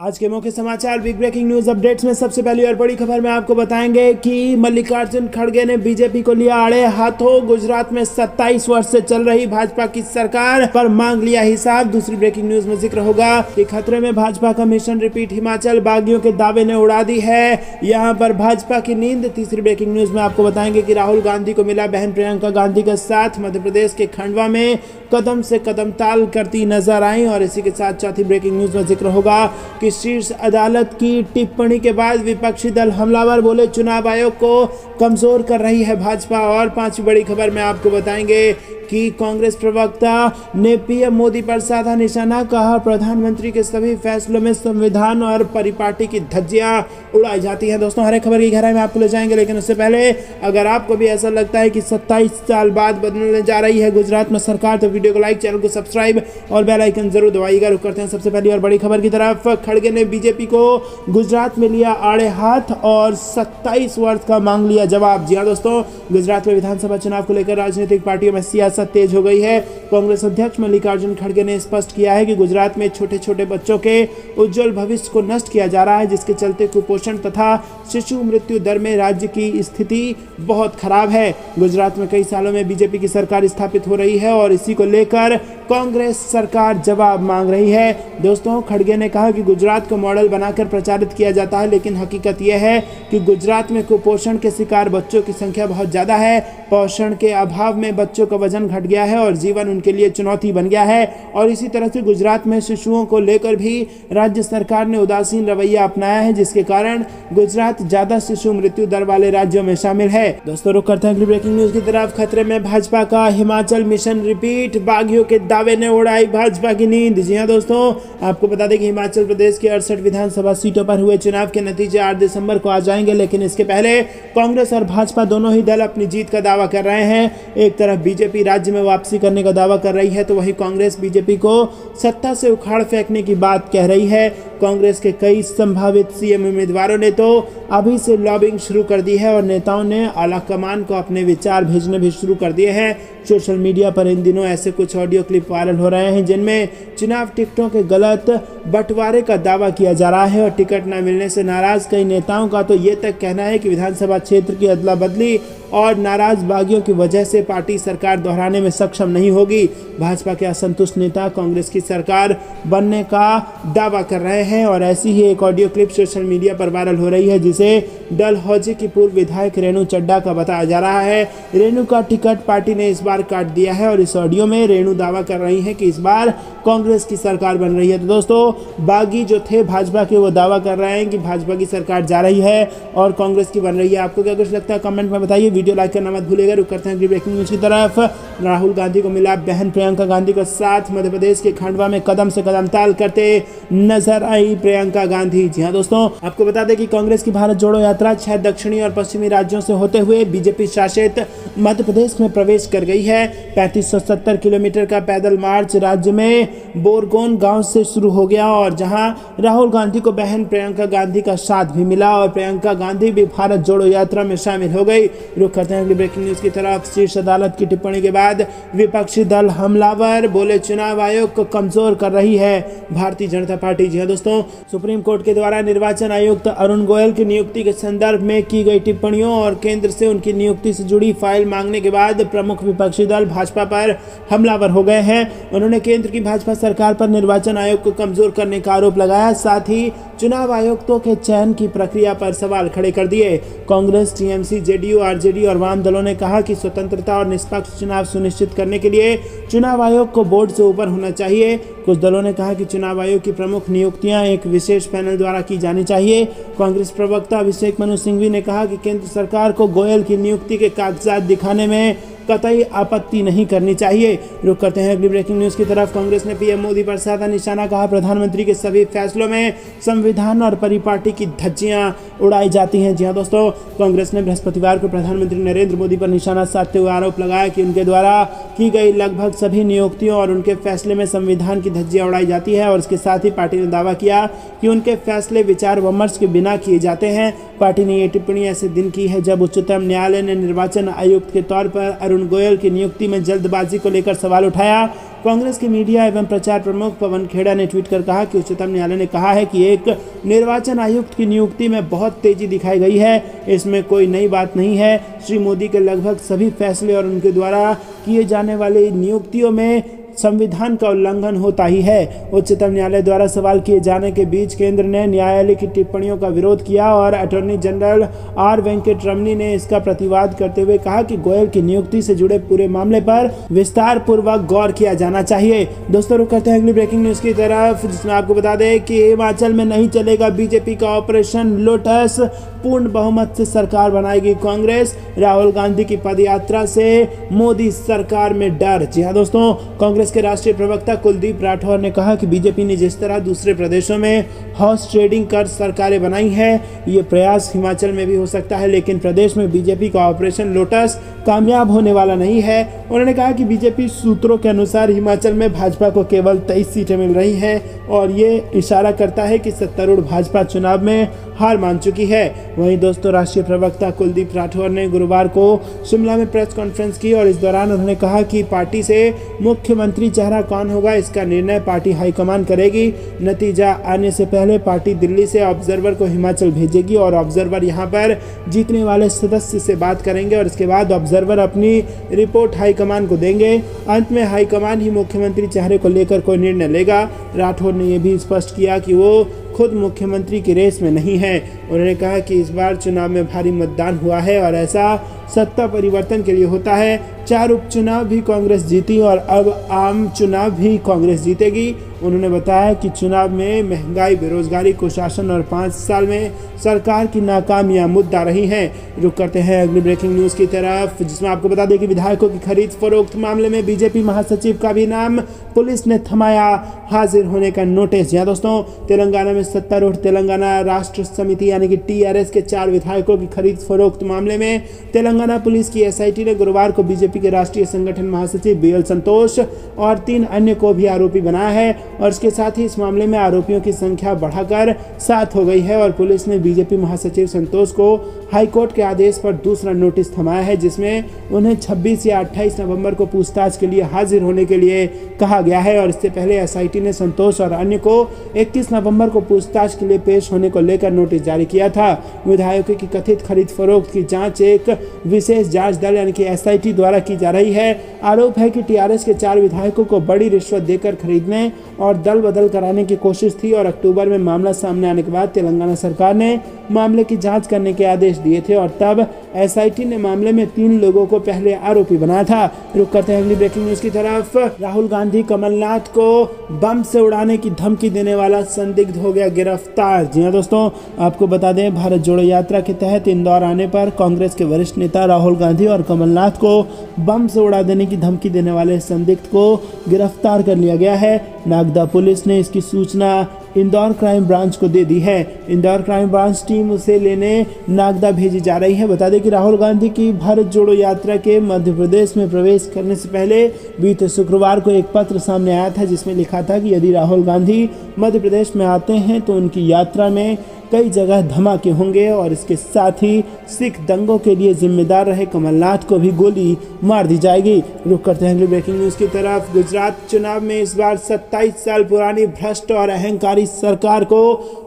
आज के मुख्य समाचार बिग ब्रेकिंग न्यूज अपडेट्स में सबसे पहली और बड़ी खबर में आपको बताएंगे कि मल्लिकार्जुन खड़गे ने बीजेपी को लिया आड़े हाथों। गुजरात में 27 वर्ष से चल रही भाजपा की सरकार पर मांग लिया हिसाब। दूसरी ब्रेकिंग न्यूज में जिक्र होगा कि खतरे में भाजपा का मिशन रिपीट, हिमाचल बागियों के दावे ने उड़ा दी है यहाँ पर भाजपा की नींद। तीसरी ब्रेकिंग न्यूज में आपको बताएंगे कि राहुल गांधी को मिला बहन प्रियंका गांधी का साथ। मध्य प्रदेश के खंडवा में कदम से कदम ताल करती नजर आई। और इसी के साथ चौथी ब्रेकिंग न्यूज में जिक्र होगा कि शीर्ष अदालत की टिप्पणी के बाद विपक्षी दल हमलावर, बोले चुनाव आयोग को कमजोर कर रही है भाजपा। और पांचवी बड़ी खबर में आपको बताएंगे कि कांग्रेस प्रवक्ता ने पीएम मोदी पर साधा निशाना, कहा प्रधानमंत्री के सभी फैसलों में संविधान और परिपाटी की धज्जियां उड़ाई जाती हैं। दोस्तों, हर एक खबर की गहराई में आपको ले जाएंगे, लेकिन उससे पहले अगर आपको भी ऐसा लगता है कि 27 साल बाद बदलने जा रही है गुजरात में सरकार, तो वीडियो को लाइक, चैनल को सब्सक्राइब और बेल आइकन जरूर दबाइएगा। रुक करते हैं सबसे पहली और बड़ी खबर की तरफ। खड़गे ने बीजेपी को गुजरात में लिया आड़े हाथ और 27 वर्ष का मांग लिया जवाब। जी हाँ दोस्तों, गुजरात में विधानसभा चुनाव को लेकर राजनीतिक पार्टियों में सियासत तेज हो गई है। कांग्रेस अध्यक्ष मल्लिकार्जुन खड़गे ने स्पष्ट किया है कि गुजरात में छोटे छोटे बच्चों के उज्जवल भविष्य को नष्ट किया जा रहा है, जिसके चलते कुपोषण तथा शिशु मृत्यु दर में राज्य की स्थिति बहुत खराब है। गुजरात में कई सालों में बीजेपी की सरकार स्थापित हो रही है और इसी को लेकर कांग्रेस सरकार जवाब मांग रही है। दोस्तों, खड़गे ने कहा कि गुजरात को मॉडल बनाकर प्रचारित किया जाता है, लेकिन हकीकत यह है कि गुजरात में कुपोषण के शिकार बच्चों की संख्या बहुत ज्यादा है। पोषण के अभाव में बच्चों का वजन घट गया है और जीवन उनके लिए चुनौती बन गया है। और इसी तरह से गुजरात में शिशुओं को लेकर भी राज्य सरकार ने उदासीन रवैया अपनाया है, जिसके कारण गुजरात ज्यादा शिशु मृत्यु दर वाले राज्यों में शामिल है। दोस्तों, रुक करते हैं अगली ब्रेकिंग न्यूज की तरफ। खतरे में भाजपा का हिमाचल मिशन रिपीट, बागियों के दावे ने उड़ाई भाजपा की नींद। जी हाँ दोस्तों, आपको बता दें कि हिमाचल प्रदेश की 68 विधानसभा सीटों पर हुए चुनाव के नतीजे 8 दिसंबर को आ जाएंगे, लेकिन इसके पहले कांग्रेस और भाजपा दोनों ही दल अपनी जीत का दावा कर रहे हैं। एक तरफ बीजेपी राज्य में वापसी करने का दावा कर रही है, तो वहीं कांग्रेस बीजेपी को सत्ता से उखाड़ फेंकने की बात कह रही है। कांग्रेस के कई संभावित सीएम उम्मीदवारों ने तो अभी से लॉबिंग शुरू कर दी है और नेताओं ने आला कमान को अपने विचार भेजने भी शुरू कर दिए हैं। सोशल मीडिया पर इन दिनों ऐसे कुछ ऑडियो क्लिप वायरल हो रहे हैं जिनमें चुनाव टिकटों के गलत बंटवारे का दावा किया जा रहा है और टिकट न मिलने से नाराज कई नेताओं का तो ये तक कहना है कि विधानसभा क्षेत्र की अदला बदली और नाराज बागियों की वजह से पार्टी सरकार दोहराने में सक्षम नहीं होगी। भाजपा के असंतुष्ट नेता कांग्रेस की सरकार बनने का दावा कर रहे हैं और ऐसी ही एक ऑडियो क्लिप सोशल मीडिया पर वायरल हो रही है, जिसे डलहौजी की पूर्व विधायक रेणु चड्ढा का बताया जा रहा है। रेणु का टिकट पार्टी ने इस बार काट दिया है और इस ऑडियो में रेणु दावा कर रही है कि इस बार कांग्रेस की सरकार बन रही है। तो दोस्तों, बागी जो थे भाजपा के, वो दावा कर रहे हैं कि भाजपा की सरकार जा रही है और कांग्रेस की बन रही है। आपको क्या कुछ लगता है कमेंट में बताइए। वीडियो लाइक करना मत भूलिएगा। रुक करते हैं अगली ब्रेकिंग न्यूज की तरफ। राहुल गांधी को मिला बहन प्रियंका गांधी का साथ। मध्य प्रदेश के खंडवा में कदम से कदम ताल करते नजर आई प्रियंका गांधी। जी हाँ दोस्तों, आपको बता दें कि कांग्रेस की भारत जोड़ो यात्रा 6 दक्षिणी और पश्चिमी राज्यों से होते हुए बीजेपी शासित मध्य प्रदेश में प्रवेश कर गई है। 3570 किलोमीटर का पैदल मार्च राज्य में बोरगोन गांव से शुरू हो गया और जहां राहुल गांधी को बहन प्रियंका गांधी का साथ भी मिला और प्रियंका गांधी भी भारत जोड़ो यात्रा में शामिल हो गई। रुक करते हैं अगली ब्रेकिंग न्यूज की तरफ। शीर्ष अदालत की टिप्पणी के बाद विपक्षी दल हमलावर, बोले चुनाव आयोग को कमजोर कर रही है भारतीय जनता पार्टी। जी हाँ दोस्तों, सुप्रीम कोर्ट के द्वारा निर्वाचन आयुक्त अरुण गोयल की नियुक्ति के संदर्भ में की गई टिप्पणियों और केंद्र से उनकी नियुक्ति से जुड़ी फाइल मांगने के बाद प्रमुख विपक्षी दल भाजपा पर हमलावर हो गए हैं। उन्होंने केंद्र की भाजपा सरकार पर निर्वाचन आयोग को कमजोर करने का आरोप लगाया, साथ ही चुनाव आयुक्तों के चयन की प्रक्रिया पर सवाल खड़े कर दिए। कांग्रेस, टीएमसी, जेडीयू, आरजेडी और वाम दलों ने कहा कि स्वतंत्रता और निष्पक्ष चुनाव सुनिश्चित करने के लिए चुनाव आयोग को बोर्ड से ऊपर होना चाहिए। कुछ दलों ने कहा कि चुनाव आयोग की प्रमुख नियुक्तियां एक विशेष पैनल द्वारा की जानी चाहिए। कांग्रेस प्रवक्ता अभिषेक मनु सिंघवी ने कहा कि केंद्र सरकार को गोयल की नियुक्ति के कागजात दिखाने में कतई आपत्ति नहीं करनी चाहिए। रुक करते हैं अगली ब्रेकिंग न्यूज की तरफ। कांग्रेस ने पीएम मोदी पर साधा निशाना, कहा प्रधानमंत्री के सभी फैसलों में संविधान और परिपाटी की धज्जियां उड़ाई जाती हैं। जी हाँ दोस्तों, कांग्रेस ने बृहस्पतिवार को प्रधानमंत्री नरेंद्र मोदी पर निशाना साधते हुए आरोप लगाया कि उनके द्वारा की गई लगभग सभी नियुक्तियों और उनके फैसले में संविधान की धज्जियां उड़ाई जाती है और इसके साथ ही पार्टी ने दावा किया कि उनके फैसले विचार विमर्श के बिना किए जाते हैं। पार्टी ने ये टिप्पणी ऐसे दिन की है जब उच्चतम न्यायालय ने निर्वाचन आयुक्त के तौर पर अरुण गोयल की नियुक्ति में जल्दबाजी को लेकर सवाल उठाया। कांग्रेस के मीडिया एवं प्रचार प्रमुख पवन खेड़ा ने ट्वीट कर कहा कि उच्चतम न्यायालय ने कहा है कि एक निर्वाचन आयुक्त की नियुक्ति में बहुत तेजी दिखाई गई है, इसमें कोई नई बात नहीं है। श्री मोदी के लगभग सभी फैसले और उनके द्वारा किए जाने वाली नियुक्तियों में संविधान का उल्लंघन होता ही है। उच्चतम न्यायालय द्वारा सवाल किए जाने के बीच केंद्र ने न्यायालय की टिप्पणियों का विरोध किया और अटॉर्नी जनरल आर वेंकटरमणी ने इसका प्रतिवाद करते हुए कहा कि गोयल की नियुक्ति से जुड़े पूरे मामले पर विस्तार पूर्वक गौर किया जाना चाहिए। दोस्तों रुक करते हैं अगली ब्रेकिंग न्यूज की तरफ, जिसमें आपको बता दें कि हिमाचल में नहीं चलेगा बीजेपी का ऑपरेशन लोटस, पूर्ण बहुमत से सरकार बनाएगी कांग्रेस, राहुल गांधी की पदयात्रा से मोदी सरकार में डर। जी हाँ दोस्तों, कांग्रेस के राष्ट्रीय प्रवक्ता कुलदीप राठौर ने कहा कि बीजेपी ने जिस तरह दूसरे प्रदेशों में हॉर्स ट्रेडिंग कर सरकारें बनाई है, ये प्रयास हिमाचल में भी हो सकता है, लेकिन प्रदेश में बीजेपी का ऑपरेशन लोटस कामयाब होने वाला नहीं है। उन्होंने कहा कि बीजेपी सूत्रों के अनुसार हिमाचल में भाजपा को केवल 23 सीटें मिल रही हैं और ये इशारा करता है कि सत्तारूढ़ भाजपा चुनाव में हार मान चुकी है। वहीं दोस्तों, राष्ट्रीय प्रवक्ता कुलदीप राठौर ने गुरुवार को शिमला में प्रेस कॉन्फ्रेंस की और इस दौरान उन्होंने कहा कि पार्टी से मुख्यमंत्री चेहरा कौन होगा इसका निर्णय पार्टी हाईकमान करेगी। नतीजा आने से पहले पार्टी दिल्ली से ऑब्जर्वर को हिमाचल भेजेगी और ऑब्जर्वर यहां पर जीतने वाले सदस्य से बात करेंगे और इसके बाद ऑब्जर्वर अपनी रिपोर्ट हाईकमान को देंगे। अंत में हाईकमान ही मुख्यमंत्री चेहरे को लेकर कोई निर्णय लेगा। राठौर ने यह भी स्पष्ट किया कि वो खुद मुख्यमंत्री की रेस में नहीं है। उन्होंने कहा कि इस बार चुनाव में भारी मतदान हुआ है और ऐसा सत्ता परिवर्तन के लिए होता है। 4 उपचुनाव भी कांग्रेस जीती और अब आम चुनाव भी कांग्रेस जीतेगी। उन्होंने बताया कि चुनाव में महंगाई, बेरोजगारी, कुशासन और 5 साल में सरकार की नाकामियां मुद्दा रही हैं। रुक करते हैं अगली ब्रेकिंग न्यूज की तरफ, जिसमें आपको बता दें कि विधायकों की खरीद फरोख्त मामले में बीजेपी महासचिव का भी नाम पुलिस ने थमाया, हाजिर होने का नोटिस। जी दोस्तों, तेलंगाना में सत्तारूढ़ तेलंगाना राष्ट्र समिति यानी कि TRS के 4 विधायकों की खरीद फरोख्त मामले में तेलंगाना पुलिस की SIT ने गुरुवार को बीजेपी के राष्ट्रीय संगठन महासचिव BL संतोष और 3 अन्य को भी आरोपी बनाया है और इसके साथ ही इस मामले में आरोपियों की संख्या बढ़ाकर 7 हो गई है और पुलिस ने बीजेपी महासचिव संतोष को हाईकोर्ट के आदेश पर दूसरा नोटिस थमाया है, जिसमें उन्हें 26 या 28 नवंबर को पूछताछ के लिए हाजिर होने के लिए कहा गया है और इससे पहले SIT ने संतोष और अन्य को 21 नवंबर को पूछताछ के लिए पेश होने को लेकर नोटिस जारी किया था। विधायकों की कथित खरीद फरोख्त की जांच एक विशेष जांच दल यानी कि SIT द्वारा की जा रही है। आरोप है कि TRS के 4 विधायकों को बड़ी रिश्वत देकर खरीदने और दल बदल कराने की कोशिश थी और अक्टूबर में मामला सामने आने के बाद तेलंगाना सरकार ने मामले की जांच करने के आदेश दिए थे और तब SIT ने मामले में 3 लोगों को पहले आरोपी बनाया था। रुक करते हैं अगली ब्रेकिंग न्यूज की तरफ। राहुल गांधी कमलनाथ को बम से उड़ाने की धमकी देने वाला संदिग्ध हो गया गिरफ्तार। जी हाँ दोस्तों, आपको बता दें, भारत जोड़ो यात्रा के तहत इंदौर आने पर कांग्रेस के वरिष्ठ नेता राहुल गांधी और कमलनाथ को बम से उड़ा देने की धमकी देने वाले संदिग्ध को गिरफ्तार कर लिया गया है। नागदा पुलिस ने इसकी सूचना इंदौर क्राइम ब्रांच को दे दी है। इंदौर क्राइम ब्रांच टीम उसे लेने नागदा भेजी जा रही है। बता दें कि राहुल गांधी की भारत जोड़ो यात्रा के मध्य प्रदेश में प्रवेश करने से पहले बीते शुक्रवार को एक पत्र सामने आया था, जिसमें लिखा था कि यदि राहुल गांधी मध्य प्रदेश में आते हैं तो उनकी यात्रा में कई जगह धमाके होंगे और इसके साथ ही सिख दंगों के लिए जिम्मेदार रहे कमलनाथ को भी गोली मार दी जाएगी। रुक करते हैं अगली ब्रेकिंग न्यूज की तरफ। गुजरात चुनाव में इस बार 27 साल पुरानी भ्रष्ट और अहंकारी सरकार को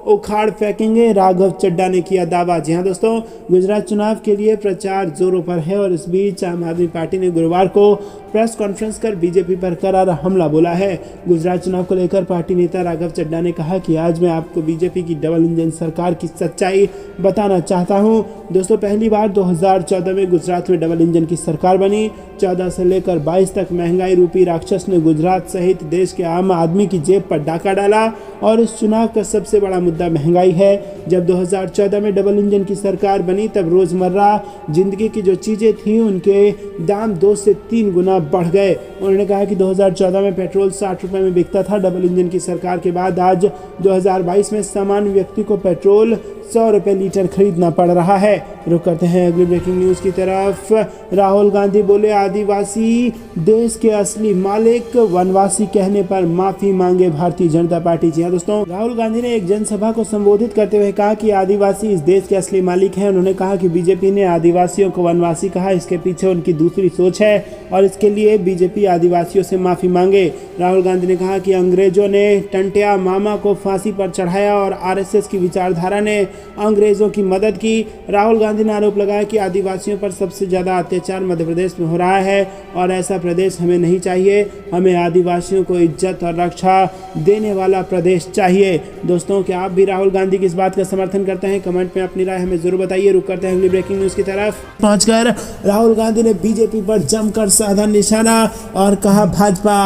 उखाड़ फेंकेंगे, राघव चड्ढा ने किया दावा। जी हाँ दोस्तों, गुजरात चुनाव के लिए प्रचार जोरों पर है और इस बीच आम आदमी पार्टी ने गुरुवार को प्रेस कॉन्फ्रेंस कर बीजेपी पर करारा हमला बोला है। गुजरात चुनाव को लेकर पार्टी नेता राघव चड्ढा ने कहा कि आज मैं आपको बीजेपी की डबल इंजन सरकार की सच्चाई बताना चाहता हूं। दोस्तों, पहली बार 2014 में गुजरात में डबल इंजन की सरकार बनी। 14 से लेकर 22 तक महंगाई रूपी राक्षस ने गुजरात सहित देश के आम आदमी की जेब पर डाका डाला और इस चुनाव का सबसे बड़ा मुद्दा महंगाई है। जब 2014 में डबल इंजन की सरकार बनी तब रोजमर्रा जिंदगी की जो चीजें थी उनके दाम 2 से 3 गुना बढ़ गए। उन्होंने कहा कि 2014 में पेट्रोल 60 रुपए में बिकता था। डबल इंजन की सरकार के बाद आज 2022 में सामान्य व्यक्ति को पेट्रोल 100 रुपए लीटर खरीदना पड़ रहा है। रुक करते हैं अगली ब्रेकिंग न्यूज की तरफ। राहुल गांधी बोले आदिवासी देश के असली मालिक, वनवासी कहने पर माफी मांगे भारतीय जनता पार्टी। जी हाँ दोस्तों, राहुल गांधी ने एक जनसभा को संबोधित करते हुए कहा कि आदिवासी इस देश के असली मालिक हैं। उन्होंने कहा कि बीजेपी ने आदिवासियों को वनवासी कहा, इसके पीछे उनकी दूसरी सोच है और इसके लिए बीजेपी ही आदिवासियों से माफ़ी मांगे। राहुल गांधी ने कहा कि अंग्रेजों ने टंटिया मामा को फांसी पर चढ़ाया और आरएसएस की विचारधारा ने अंग्रेजों की मदद की। राहुल गांधी ने आरोप लगाया कि आदिवासियों पर सबसे ज़्यादा अत्याचार मध्य प्रदेश में हो रहा है और ऐसा प्रदेश हमें नहीं चाहिए। हमें आदिवासियों को इज्जत और रक्षा देने वाला प्रदेश चाहिए। दोस्तों, क्या आप भी राहुल गांधी की इस बात का समर्थन करते हैं? कमेंट में अपनी राय हमें जरूर बताइए। रुक करते हैं अगली ब्रेकिंग न्यूज़ की तरफ पहुंचकर। राहुल गांधी ने बीजेपी पर जमकर साधा निशाना और कहा भाजपा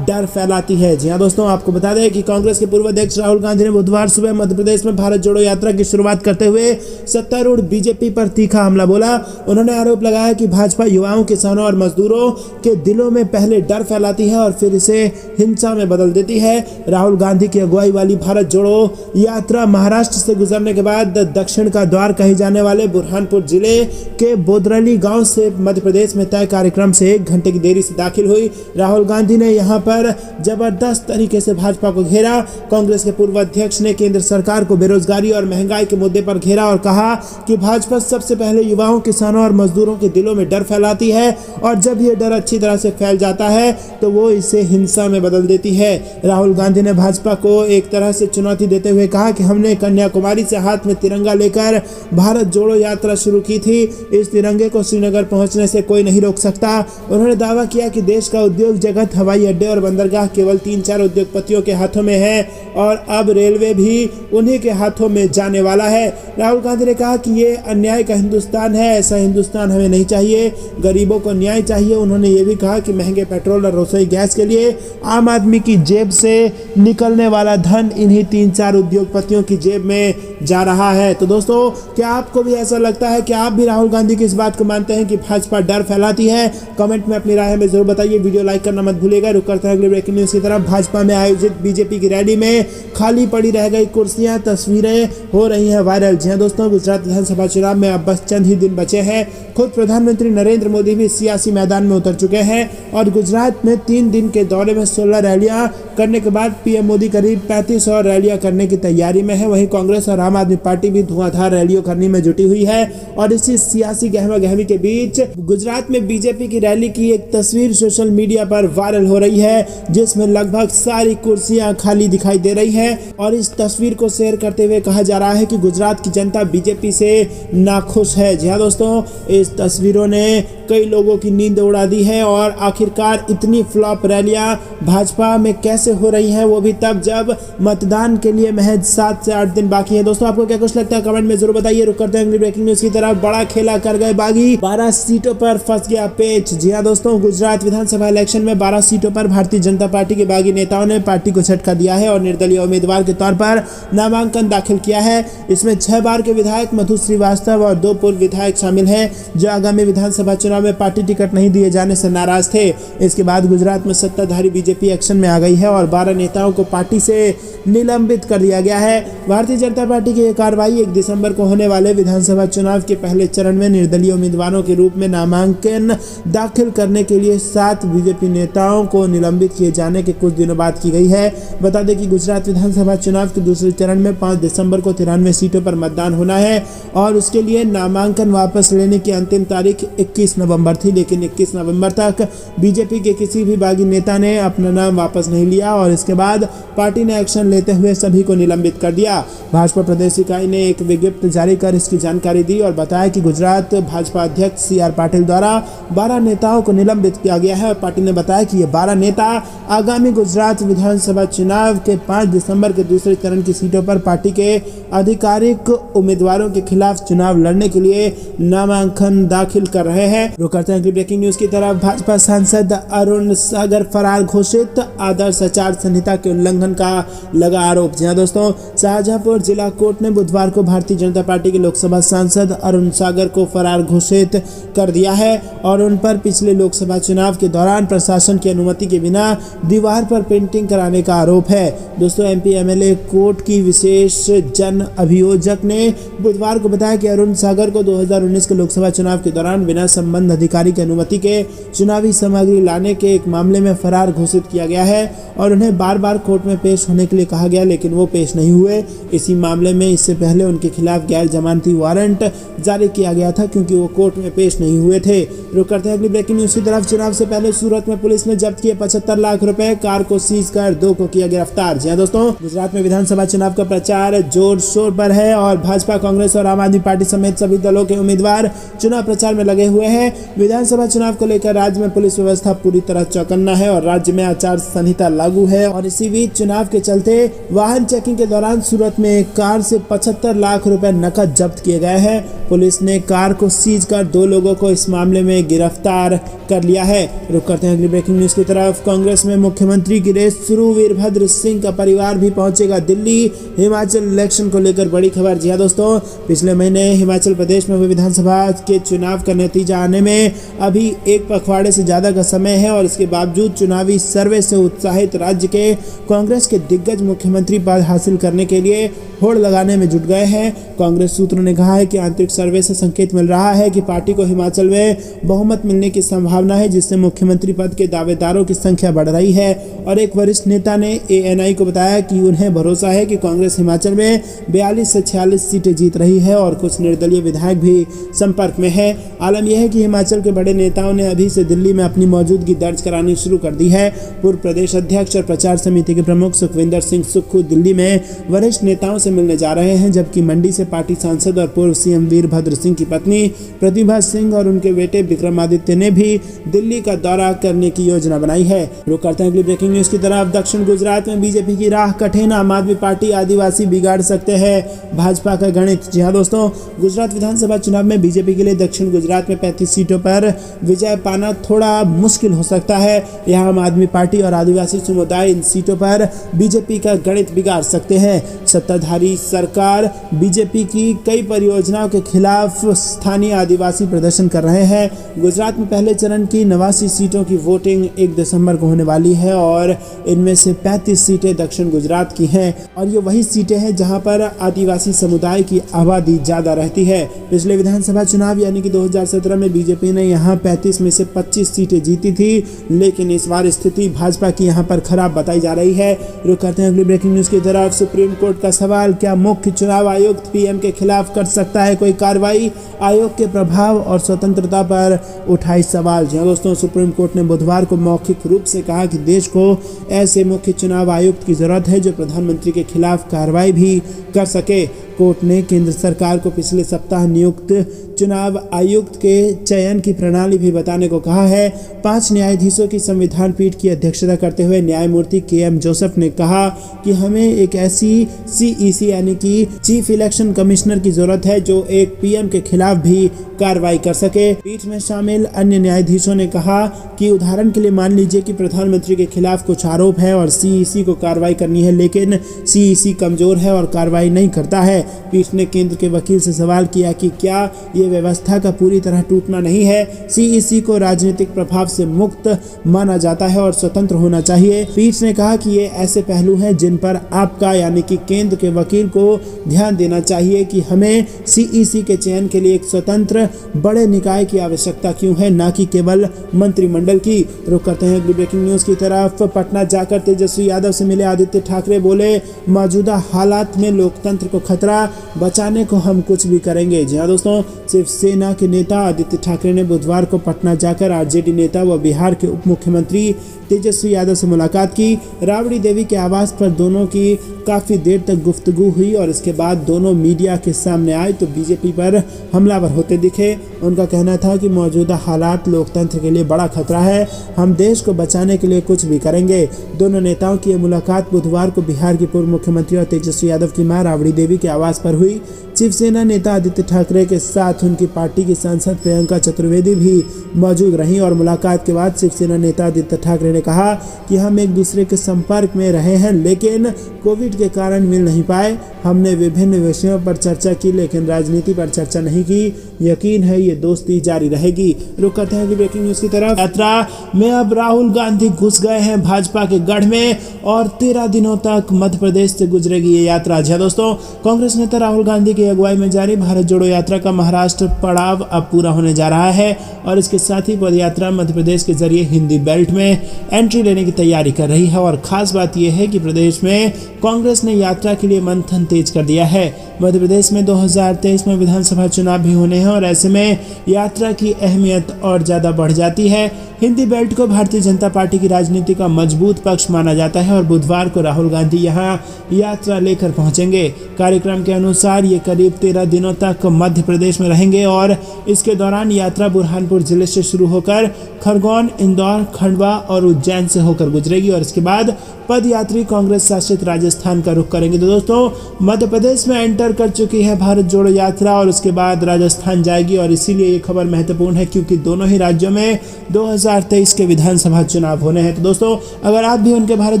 डर फैलाती है। जी हां दोस्तों, आपको बता दें कि कांग्रेस के पूर्व अध्यक्ष राहुल गांधी ने बुधवार सुबह मध्य प्रदेश में भारत जोड़ो यात्रा की शुरुआत करते हुए सत्तारूढ़ बीजेपी पर तीखा हमला बोला। उन्होंने आरोप लगाया कि भाजपा युवाओं, किसानों और मजदूरों के दिलों में पहले डर फैलाती है और फिर इसे हिंसा में बदल देती है। राहुल गांधी की अगुवाई वाली भारत जोड़ो यात्रा महाराष्ट्र से गुजरने के बाद दक्षिण का द्वार कहे जाने वाले बुरहानपुर जिले के बोदरली गांव से मध्य प्रदेश में तय कार्यक्रम से 1 घंटे की देरी से दाखिल हुई। राहुल गांधी ने यहां पर जबरदस्त तरीके से भाजपा को घेरा। कांग्रेस के पूर्व अध्यक्ष ने केंद्र सरकार को बेरोजगारी और महंगाई के मुद्दे पर घेरा और कहा कि भाजपा सबसे पहले युवाओं, किसानों और मजदूरों के दिलों में डर फैलाती है और जब ये डर अच्छी तरह से फैल जाता है तो वो इसे हिंसा में बदल देती है। राहुल गांधी ने भाजपा को एक तरह से चुनौती देते हुए कहा कि हमने कन्याकुमारी से हाथ में तिरंगा लेकर भारत जोड़ो यात्रा शुरू की थी। इस तिरंगे को श्रीनगर पहुंचने से कोई नहीं रोक सकता। उन्होंने दावा किया कि देश का उद्योग जगत, हवाई अड्डे और बंदरगाह केवल 3-4 उद्योगपतियों के हाथों में है और अब रेलवे भी उन्हीं के हाथों में जाने वाला है। राहुल गांधी ने कहा कि ये अन्याय का हिंदुस्तान है, ऐसा हिंदुस्तान हमें नहीं चाहिए, गरीबों को न्याय चाहिए। उन्होंने ये भी कहा कि महंगे पेट्रोल और रसोई गैस के लिए आम आदमी की जेब से निकलने वाला धन इन्हीं 3-4 उद्योगपतियों की जेब में जा रहा है। तो दोस्तों, क्या आपको भी ऐसा लगता है कि आप भी राहुल गांधी की इस बात को मानते हैं कि भाजपा डर फैलाती है? कमेंट में अपनी राय हमें जरूर बताइए। वीडियो लाइक करना मत भूलिएगा। रुक करते हैं अगले ब्रेकिंग न्यूज़ की तरफ। भाजपा में आयोजित बीजेपी की रैली में खाली पड़ी रह गई कुर्सियां, तस्वीरें हो रही हैं वायरल। जी हां दोस्तों, गुजरात विधानसभा चुनाव में अब बस चंद ही दिन बचे हैं। खुद प्रधानमंत्री नरेंद्र मोदी भी सियासी मैदान में उतर चुके हैं और गुजरात में 3 दिन के दौरे में 16 रैलियां करने के बाद पीएम मोदी करीब 35 और रैलियां करने की तैयारी में है। वहीं कांग्रेस और आम आदमी पार्टी भी धुआंधार रैलियों करने में जुटी हुई है और इसी सियासी गहमा गहमी के बीच गुजरात में बीजेपी की रैली की एक तस्वीर सोशल मीडिया पर वायरल हो रही है, जिसमें लगभग सारी कुर्सियां खाली दिखाई दे रही है और इस तस्वीर को शेयर करते हुए कहा जा रहा है कि गुजरात की जनता बीजेपी से नाखुश है। जी हां दोस्तों, इस तस्वीरों ने कई लोगों की नींद उड़ा दी है और आखिरकार इतनी फ्लॉप रैलियां भाजपा में कैसे हो रही हैं, वो भी तब जब मतदान के लिए महज 7 से 8 दिन बाकी है। दोस्तों, आपको क्या कुछ लगता है कमेंट में जरूर बताइए। रुक करते हैं अगली ब्रेकिंग न्यूज़ की तरफ। बड़ा खेला कर गए बागी, 12 सीटों पर फंस गया पेच। जी हां दोस्तों, गुजरात विधानसभा इलेक्शन में 12 सीटों पर भारतीय जनता पार्टी के बागी नेताओं ने पार्टी को झटका दिया है और निर्दलीय उम्मीदवार के तौर पर नामांकन दाखिल किया है। इसमें 6 बार के विधायक मधु श्रीवास्तव और 2 पूर्व विधायक शामिल हैं जो आगामी विधानसभा चुनाव में पार्टी टिकट नहीं दिए जाने से नाराज थे। इसके बाद गुजरात में सत्ताधारी बीजेपी एक्शन में आ गई है और 12 नेताओं को पार्टी से निलंबित कर दिया गया है। भारतीय जनता पार्टी की यह कार्रवाई 1 दिसंबर को होने वाले विधानसभा चुनाव के पहले चरण में निर्दलीय उम्मीदवारों के रूप में नामांकन दाखिल करने के लिए 7 बीजेपी नेताओं को निलंबित किए जाने के कुछ दिनों बाद की गई है। बता दें कि गुजरात विधानसभा चुनाव के दूसरे चरण में 5 दिसंबर को 93 सीटों पर मतदान होना है और उसके लिए नामांकन वापस लेने की अंतिम तारीख 21 नवंबर थी, लेकिन 21 नवंबर तक बीजेपी के किसी भी बागी नेता ने अपना नाम वापस नहीं लिया और इसके बाद पार्टी ने एक्शन लेते हुए सभी को निलंबित कर दिया। भाजपा प्रदेश इकाई ने एक विज्ञप्ति जारी कर इसकी जानकारी दी और बताया कि गुजरात भाजपा अध्यक्ष CR पाटिल द्वारा 12 नेताओं को निलंबित किया गया है और पार्टी ने बताया कि ये 12 नेता आगामी गुजरात विधानसभा चुनाव के 5 दिसंबर के दूसरे चरण की सीटों पर पार्टी के आधिकारिक उम्मीदवारों के खिलाफ चुनाव लड़ने के लिए नामांकन दाखिल कर रहे हैं। रुक करते हैं ब्रेकिंग न्यूज की तरफ। भाजपा सांसद अरुण सागर फरार घोषित, आदर्श आचार संहिता के उल्लंघन का लगा आरोप। जी हां दोस्तों, शाहजहांपुर जिला कोर्ट ने बुधवार को भारतीय जनता पार्टी के लोकसभा सांसद अरुण सागर को फरार घोषित कर दिया है और उन पर पिछले लोकसभा चुनाव के दौरान प्रशासन की अनुमति के बिना दीवार पर पेंटिंग कराने का आरोप है। दोस्तों, MP MLA कोर्ट की विशेष जन अभियोजक ने बुधवार को बताया कि अरुण सागर को 2019 के लोकसभा चुनाव के दौरान बिना संबंध अधिकारी की अनुमति के चुनावी सामग्री लाने के एक मामले में फरार घोषित किया गया है और उन्हें बार बार कोर्ट में पेश होने के लिए कहा गया, लेकिन वो पेश नहीं हुए। इसी मामले में इससे पहले उनके खिलाफ गैर जमानती वारंट जारी किया गया था क्योंकि वो कोर्ट में पेश नहीं हुए थे। रुक करते हैं अगली ब्रेकिंग न्यूज की तरफ। चुनाव से पहले सूरत में पुलिस ने जब्त किए 75 लाख रुपए, कार को सीज कर 2 को किया गिरफ्तार। जी हां दोस्तों, गुजरात में विधानसभा चुनाव का प्रचार जोर शोर पर है और भाजपा, कांग्रेस और आम आदमी पार्टी समेत सभी दलों के उम्मीदवार चुनाव प्रचार में लगे हुए हैं। विधानसभा चुनाव को लेकर राज्य में पुलिस व्यवस्था पूरी तरह चौकन्ना है और राज्य में आचार संहिता लागू है। और इसी बीच चुनाव के चलते वाहन चेकिंग के दौरान सूरत में एक कार से 75 लाख रुपए नकद जब्त किए गए हैं। पुलिस ने कार को सीज कर 2 लोगों को इस मामले में गिरफ्तार कर लिया है। रुक करते हैं अगली ब्रेकिंग न्यूज की तरफ। कांग्रेस में मुख्यमंत्री की रेस शुरू, वीरभद्र सिंह का परिवार भी पहुंचेगा दिल्ली। हिमाचल इलेक्शन को लेकर बड़ी खबर। जी हां दोस्तों, पिछले महीने हिमाचल प्रदेश में हुए विधानसभा के चुनाव का नतीजा आने में अभी 1 पखवाड़े से ज्यादा का समय है और इसके बावजूद चुनावी सर्वे से उत्साहित राज्य के कांग्रेस के दिग्गज मुख्यमंत्री पद हासिल करने के लिए होड़ लगाने में जुट गए हैं। कांग्रेस सूत्रों ने कहा है कि आंतरिक सर्वे से संकेत मिल रहा है कि पार्टी को हिमाचल में बहुमत मिलने की संभावना है, जिससे मुख्यमंत्री पद के दावेदारों की संख्या बढ़ रही है। और एक वरिष्ठ नेता ने ANI को बताया कि उन्हें भरोसा है कि कांग्रेस हिमाचल में 42 से 46 सीटें जीत रही है और कुछ निर्दलीय विधायक भी संपर्क में है। आलम यह है कि हिमाचल के बड़े नेताओं ने अभी से दिल्ली में अपनी मौजूदगी दर्ज करानी शुरू कर दी है। पूर्व प्रदेश अध्यक्ष और प्रचार समिति के प्रमुख सुखविंदर सिंह सुक्खू दिल्ली में वरिष्ठ नेताओं से मिलने जा रहे हैं, जबकि मंडी से पार्टी सांसद और पूर्व CM वीरभद्र सिंह की पत्नी प्रतिभा सिंह और उनके बेटे विक्रमादित्य ने भी दिल्ली का दौरा करने की योजना बनाई है। रुक करते हैं अगली ब्रेकिंग न्यूज की तरफ। दक्षिण गुजरात में बीजेपी की राह कठिन, आम आदमी पार्टी आदिवासी बिगाड़ सकते हैं भाजपा का गणित। जी हां दोस्तों, गुजरात विधानसभा चुनाव में बीजेपी के लिए दक्षिण गुजरात में 35 सीटों पर विजय पाना थोड़ा मुश्किल हो सकता है। यहाँ आम आदमी पार्टी और आदिवासी समुदाय इन सीटों पर बीजेपी का गणित बिगाड़ सकते हैं। सत्ताधारी सरकार बीजेपी की कई परियोजनाओं के खिलाफ स्थानीय आदिवासी प्रदर्शन कर रहे हैं। गुजरात में पहले चरण की 89 सीटों की वोटिंग 1 दिसंबर को होने वाली है और इनमें से 35 सीटें दक्षिण गुजरात की हैं और ये वही सीटें हैं जहां पर आदिवासी समुदाय की आबादी ज्यादा रहती है। पिछले विधानसभा चुनाव यानी कि 2017 में बीजेपी ने यहां 35 में से 25 सीटें जीती थी, लेकिन इस बार स्थिति भाजपा की यहां पर खराब बताई जा रही है। रुक करते हैं अगली ब्रेकिंग न्यूज की तरफ। सुप्रीम कोर्ट का सवाल, क्या मुख्य चुनाव आयुक्त PM के खिलाफ कर सकता है कोई कार्रवाई? आयोग के प्रभाव और स्वतंत्रता पर उठाई सवाल। जी दोस्तों, सुप्रीम कोर्ट ने बुधवार को मौखिक रूप से कहा कि देश को ऐसे मुख्य चुनाव आयुक्त की जरूरत है जो प्रधानमंत्री के खिलाफ कार्रवाई भी कर सके। कोर्ट ने केंद्र सरकार को पिछले सप्ताह नियुक्त चुनाव आयुक्त के चयन की प्रणाली भी बताने को कहा है। 5 न्यायाधीशों की संविधान पीठ की अध्यक्षता करते हुए न्यायमूर्ति KM जोसेफ ने कहा कि हमें एक ऐसी CEC यानी कि चीफ इलेक्शन कमिश्नर की जरूरत है जो एक PM के खिलाफ भी कार्रवाई कर सके। पीठ में शामिल अन्य न्यायाधीशों ने कहा कि उदाहरण के लिए मान लीजिए कि प्रधानमंत्री के खिलाफ कुछ आरोप है और CEC को कार्रवाई करनी है, लेकिन CEC कमजोर है और कार्रवाई नहीं करता है। पीठ ने केंद्र के वकील से सवाल किया कि क्या ये व्यवस्था का पूरी तरह टूटना नहीं है? CEC को राजनीतिक प्रभाव से मुक्त माना जाता है और स्वतंत्र होना चाहिए। पीठ ने कहा कि ये ऐसे पहलू हैं जिन पर आपका यानी कि केंद्र के वकील को ध्यान देना चाहिए कि हमें CEC के चयन के लिए एक स्वतंत्र बड़े निकाय की आवश्यकता क्यों है, न कि केवल मंत्रिमंडल की। रुक करते हैं अगली ब्रेकिंग न्यूज की तरफ। पटना जाकर तेजस्वी यादव से मिले आदित्य ठाकरे, बोले मौजूदा हालात में लोकतंत्र को खतरा, बचाने को हम कुछ भी करेंगे। जी हाँ दोस्तों, शिवसेना के नेता आदित्य ठाकरे ने बुधवार को पटना जाकर RJD नेता व बिहार के उप मुख्यमंत्री तेजस्वी यादव से मुलाकात की। राबड़ी देवी के आवास पर दोनों की काफी देर तक गुफ्तगू हुई और इसके बाद दोनों मीडिया के सामने आए तो बीजेपी पर हमलावर होते दिखे। उनका कहना था कि मौजूदा हालात लोकतंत्र के लिए बड़ा खतरा है, हम देश को बचाने के लिए कुछ भी करेंगे। दोनों नेताओं की यह मुलाकात बुधवार को बिहार के पूर्व मुख्यमंत्री और तेजस्वी यादव की मां राबड़ी देवी के आवास पर हुई। शिवसेना नेता आदित्य ठाकरे के साथ उनकी पार्टी की सांसद प्रियंका चतुर्वेदी भी मौजूद रहीं और मुलाकात के बाद शिवसेना नेता आदित्य ठाकरे ने कहा कि हम एक दूसरे के संपर्क में रहे हैं, लेकिन कोविड के कारण मिल नहीं पाए। हमने विभिन्न विषयों पर चर्चा की, लेकिन राजनीति पर चर्चा नहीं की। यकीन है ये दोस्ती जारी रहेगी। रुक करते हैं ब्रेकिंग न्यूज की तरफ। यात्रा में अब राहुल गांधी घुस गए हैं भाजपा के गढ़ में और 13 दिनों तक मध्य प्रदेश से गुजरेगी ये यात्रा। जी दोस्तों, कांग्रेस नेता राहुल गांधी की की अगुवाई में जारी भारत जोड़ो यात्रा का महाराष्ट्र पड़ाव अब पूरा होने जा रहा है और इसके साथ ही पद यात्रा मध्य प्रदेश के जरिए हिंदी बेल्ट में एंट्री लेने की तैयारी कर रही है। और खास बात यह है कि प्रदेश में कांग्रेस ने यात्रा के लिए मंथन तेज कर दिया है। मध्य प्रदेश में 2023 में विधानसभा चुनाव भी होने हैं और ऐसे में यात्रा की अहमियत और ज्यादा बढ़ जाती है। हिंदी बेल्ट को भारतीय जनता पार्टी की राजनीति का मजबूत पक्ष माना जाता है और बुधवार को राहुल गांधी यहां यात्रा लेकर पहुंचेंगे। कार्यक्रम के अनुसार ये करीब 13 दिनों तक मध्य प्रदेश में रहेंगे और इसके दौरान यात्रा बुरहानपुर जिले से शुरू होकर खरगोन, इंदौर, खंडवा और उज्जैन से होकर गुजरेगी और इसके बाद पद यात्री कांग्रेस शासित राजस्थान का रुख करेंगे। तो दोस्तों, मध्य प्रदेश में एंटर कर चुकी है भारत जोड़ो यात्रा और उसके बाद राजस्थान जाएगी और इसीलिए ये खबर महत्वपूर्ण है क्योंकि दोनों ही राज्यों में 2023 के विधानसभा चुनाव होने हैं। तो दोस्तों, अगर आप भी उनके भारत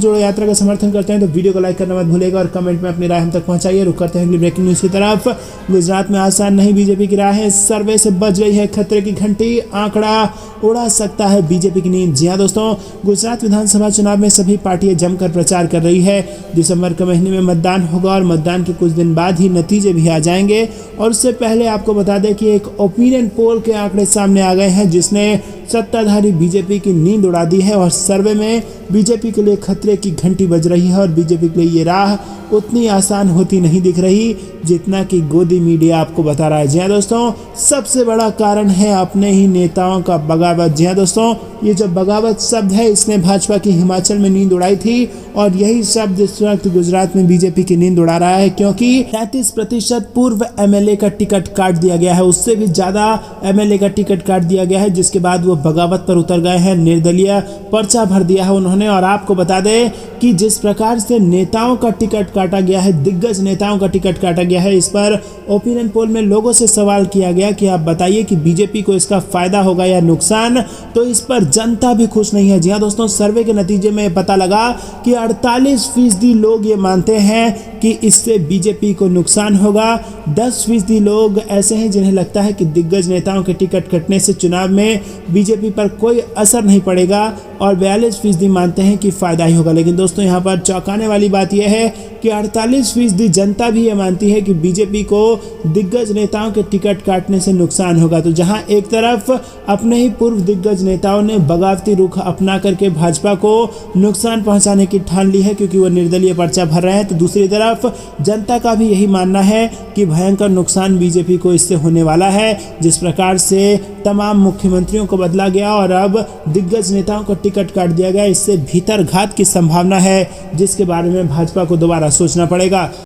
जोड़ो यात्रा का समर्थन करते हैं तो वीडियो को लाइक करना मत भूलिएगा और कमेंट में अपनी राय हम तक पहुंचाइए। रुक करते हैं अगली ब्रेकिंग न्यूज की तरफ। गुजरात में आसान नहीं बीजेपी की राह है, सर्वे से बज रही है खतरे की घंटी, आंकड़ा उड़ा सकता है बीजेपी की नींद। जी हां दोस्तों, गुजरात विधानसभा चुनाव में सभी पार्टियां जमकर प्रचार कर रही है। दिसंबर के महीने में मतदान होगा और मतदान के कुछ दिन बाद ही नतीजे भी आ जाएंगे। और उससे पहले आपको बता दें कि एक ओपिनियन पोल के आंकड़े सामने आ गए हैं जिसने सत्ताधारी बीजेपी की नींद उड़ा दी है और सर्वे में बीजेपी के लिए खतरे की घंटी बज रही है और बीजेपी के लिए ये राह उतनी आसान होती नहीं दिख रही जितना कि गोदी मीडिया आपको बता रहा है। जी हाँ दोस्तों, सबसे बड़ा कारण है अपने ही नेताओं का बगावत। जी हाँ दोस्तों, ये जो बगावत शब्द है इसने भाजपा की हिमाचल में नींद उड़ाई थी और यही शब्द इस वक्त गुजरात में बीजेपी की नींद उड़ा रहा है क्योंकि 33% पूर्व एमएलए का टिकट काट दिया गया है, उससे भी ज्यादा एमएलए का टिकट काट दिया गया है जिसके बाद वो बगावत पर उतर गए हैं। निर्दलीय पर्चा भर दिया है उन्होंने। और आपको बता दें कि जिस प्रकार से नेताओं का टिकट काटा गया है, दिग्गज नेताओं का टिकट काटा गया है, इस पर ओपिनियन पोल में लोगों से सवाल किया गया कि आप बताइए कि बीजेपी को इसका फायदा होगा या नुकसान, तो इस पर जनता भी खुश नहीं है। जी हाँ दोस्तों, सर्वे के नतीजे में पता लगा कि 48% लोग ये मानते हैं कि इससे बीजेपी को नुकसान होगा। 10% लोग ऐसे हैं जिन्हें लगता है कि दिग्गज नेताओं के टिकट कटने से चुनाव में बीजेपी पर कोई असर नहीं पड़ेगा और 42% मानते हैं कि फायदा ही होगा। लेकिन दोस्तों, यहाँ पर चौंकाने वाली बात यह है कि 48% जनता भी ये मानती है कि बीजेपी को दिग्गज नेताओं के टिकट काटने से नुकसान होगा। तो जहां एक तरफ अपने ही पूर्व दिग्गज नेताओं ने बगावती रुख अपना करके भाजपा को नुकसान पहुंचाने की ठान ली है क्योंकि वो निर्दलीय पर्चा भर रहे हैं, तो दूसरी तरफ जनता का भी यही मानना है कि भयंकर नुकसान बीजेपी को इससे होने वाला है। जिस प्रकार से तमाम मुख्यमंत्रियों को बदला गया और अब दिग्गज नेताओं को टिकट काट दिया गया, इससे भीतर घात की संभावना है जिसके बारे में भाजपा को दोबारा सोचना पड़ेगा।